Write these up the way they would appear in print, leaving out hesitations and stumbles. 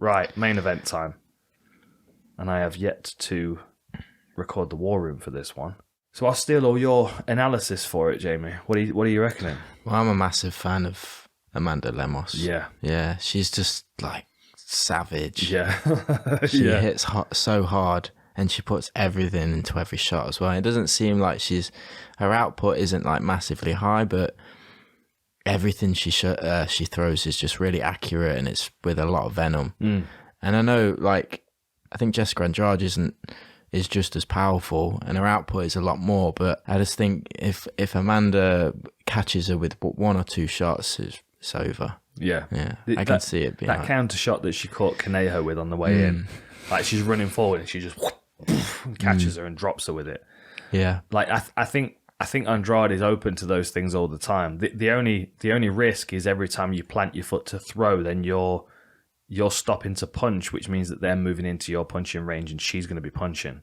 Right, main event time. And I have yet to record the war room for this one. So I'll steal all your analysis for it, Jamie. What are you reckoning? Well, I'm a massive fan of Amanda Lemos. Yeah. Yeah, she's just like savage. Yeah. She hits so hard and she puts everything into every shot as well. It doesn't seem like her output isn't like massively high, but everything she throws is just really accurate and it's with a lot of venom. And I know, like, I think Jéssica Andrade is just as powerful and her output is a lot more, but I just think if Amanda catches her with one or two shots, it's over. Yeah. I can see it being that counter shot that she caught Conejo with on the way in. Like, she's running forward and she just catches her and drops her with it. Yeah. Like, I think Andrade is open to those things all the time. The only risk is every time you plant your foot to throw, then you're stopping to punch, which means that they're moving into your punching range and she's going to be punching.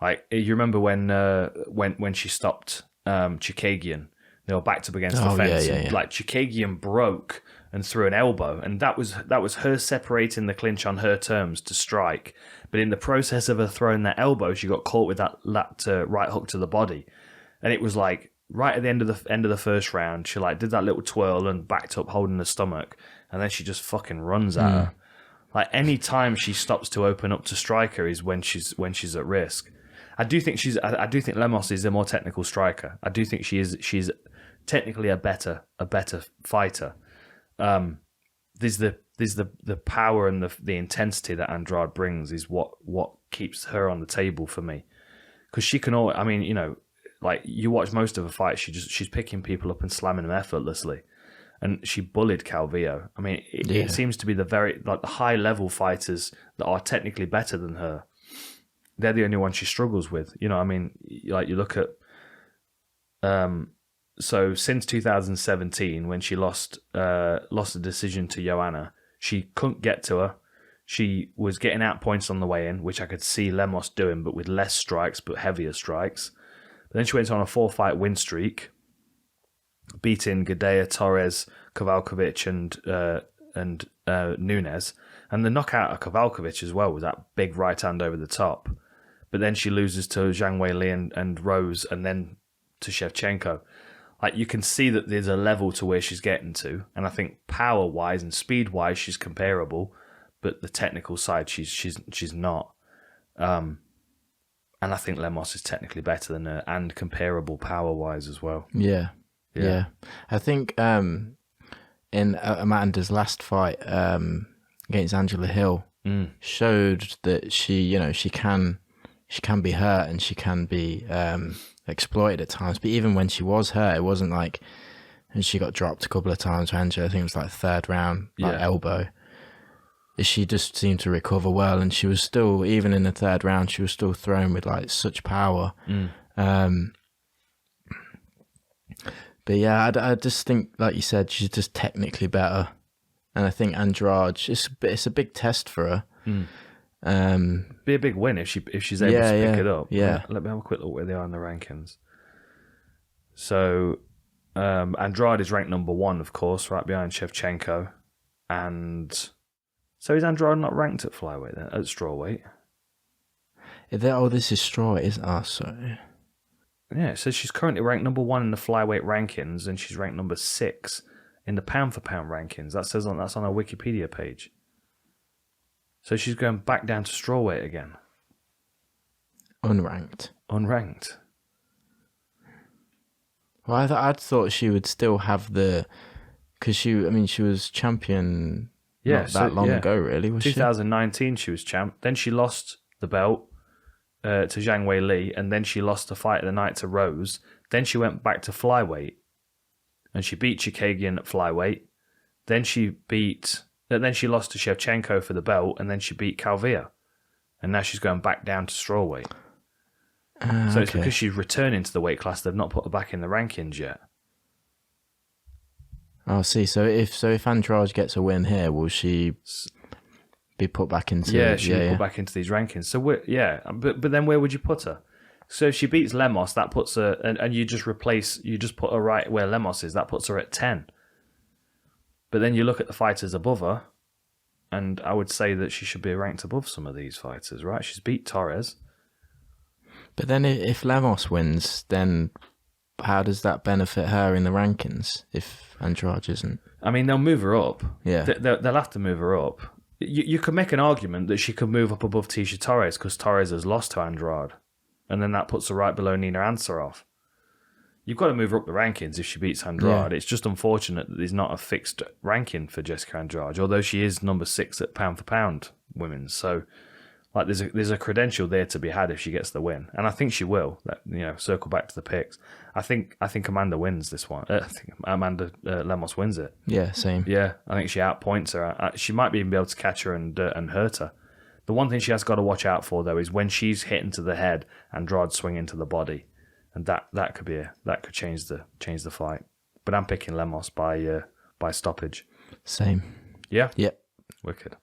Like, you remember when she stopped Chikagian, they were backed up against the fence. Yeah. Like, Chikagian broke and threw an elbow, and that was her separating the clinch on her terms to strike. But in the process of her throwing that elbow, she got caught with that right hook to the body, and it was like right at the end of the first round, she like did that little twirl and backed up holding the stomach, and then she just fucking runs at her. Like, any time she stops to open up to striker is when she's at risk. I do think Lemos is a more technical striker. I do think she's technically a better fighter. There's the power and the intensity that Andrade brings is what keeps her on the table for me. Because she can always, I mean, you know, like, you watch most of her fights, she's picking people up and slamming them effortlessly. And she bullied Calvillo. I mean, it seems to be the high level fighters that are technically better than her. They're the only ones she struggles with. You know, I mean, like, you look at, so since 2017, when she lost the decision to Joanna, she couldn't get to her. She was getting out points on the way in, which I could see Lemos doing, but with less strikes, but heavier strikes. But then she went on a 4-fight win streak, beating Gadea, Torres, Kowalkiewicz, and Nunes. And the knockout of Kowalkiewicz as well was that big right hand over the top. But then she loses to Zhang Weili and Rose, and then to Shevchenko. Like, you can see that there's a level to where she's getting to, and I think power-wise and speed-wise she's comparable, but the technical side she's not. And I think Lemos is technically better than her and comparable power-wise as well. Yeah. I think in Amanda's last fight against Angela Hill showed that she can be hurt and she can be exploited at times. But even when she was hurt, it wasn't like, and she got dropped a couple of times. Angela, I think it was like third round, elbow. She just seemed to recover well, and she was still, even in the third round, she was still thrown with like such power. But yeah, I just think, like you said, she's just technically better, and I think Andrade, it's a big test for her. Be a big win if she's able to pick it up. Yeah. Let me have a quick look where they are in the rankings. So Andrade is ranked number 1, of course, right behind Shevchenko, and so is Andrade not ranked at flyweight then, at strawweight? This is strawweight, isn't it? Oh, sorry. Yeah, it says she's currently ranked number 1 in the flyweight rankings, and she's ranked number 6 in the pound for pound rankings. That's on her Wikipedia page. So she's going back down to strawweight again. Unranked. Well, I thought she would still have because she was champion not that long ago, really, was 2019 she was champ. Then she lost the belt to Zhang Weili, and then she lost the fight of the night to Rose. Then she went back to flyweight, and she beat Chikagian at flyweight. Then she lost to Shevchenko for the belt, and then she beat Calvillo. And now she's going back down to strawweight. So it's because she's returning to the weight class. They've not put her back in the rankings yet. Oh, see. So if Andrade gets a win here, will she be put back into? Yeah, she'll be put back into these rankings. So but then where would you put her? So if she beats Lemos, that puts her, and you just put her right where Lemos is. That puts her at 10. But then you look at the fighters above her, And I would say that she should be ranked above some of these fighters, right? She's beat Torres. But then if Lemos wins, then how does that benefit her in the rankings if Andrade isn't? I mean, they'll move her up. Yeah. They'll have to move her up. You could make an argument that she could move up above Tisha Torres because Torres has lost to Andrade. And then that puts her right below Nina Ansaroff. You've got to move her up the rankings if she beats Andrade. Yeah. It's just unfortunate that there's not a fixed ranking for Jéssica Andrade, although she is number 6 at pound for pound women's. So, like, there's a credential there to be had if she gets the win, and I think she will. Circle back to the picks. I think Amanda wins this one. I think Amanda Lemos wins it. Yeah, same. Yeah, I think she outpoints her. She might even be able to catch her and hurt her. The one thing she has got to watch out for though is when she's hitting to the head, Andrade swinging to the body. And that could change the fight, but I'm picking Lemos by stoppage. Same. Yeah. Yep. Wicked.